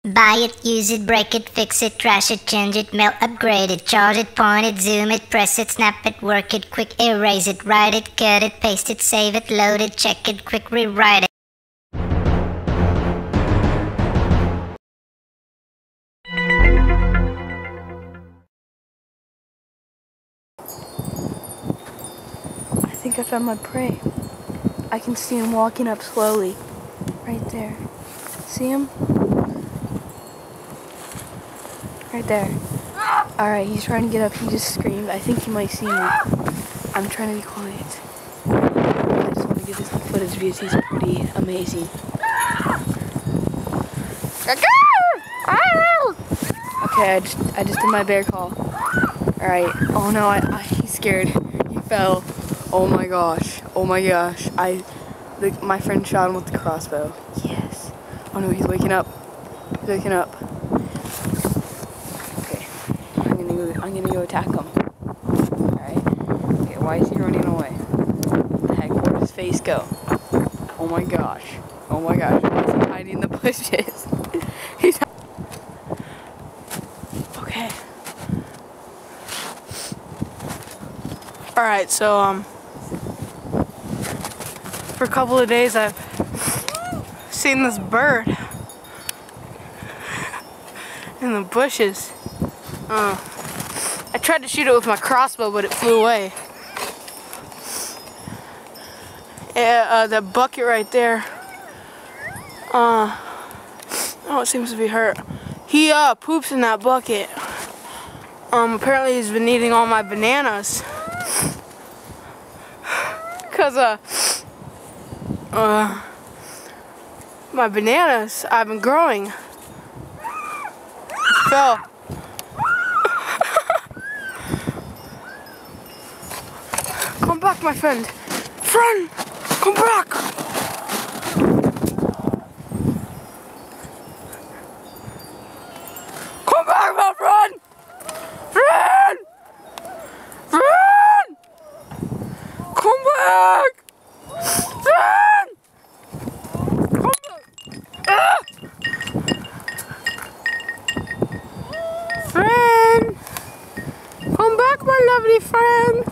Buy it, use it, break it, fix it, trash it, change it, melt, upgrade it, charge it, point it, zoom it, press it, snap it, work it, quick erase it, write it, cut it, paste it, save it, load it, check it, quick rewrite it. I think I found my prey. I can see him walking up slowly. Right there. See him? Right there. Alright, he's trying to get up. He just screamed. I think he might see me. I'm trying to be quiet. I just want to get this footage because he's pretty amazing. Okay, I just did my bear call. Alright. Oh no, he's scared. He fell. Oh my gosh. Oh my gosh. My friend shot him with the crossbow. Yes. Oh no, he's waking up. He's waking up. Okay. I'm gonna go attack him. Alright. Okay, why is he running away? What the heck? Where did his face go? Oh my gosh. Oh my gosh. Why is he hiding in the bushes? He's okay. Alright, so for a couple of days I've seen this bird in the bushes. I tried to shoot it with my crossbow, but it flew away. Yeah, that bucket right there. Oh, it seems to be hurt. He poops in that bucket. Apparently he's been eating all my bananas. Cause my bananas I've been growing fell. Come back, my friend. Friend, come back. Come back, my friend. Friend. Friend. Come back. Friend. Come back. Friend. Come back, my lovely friend.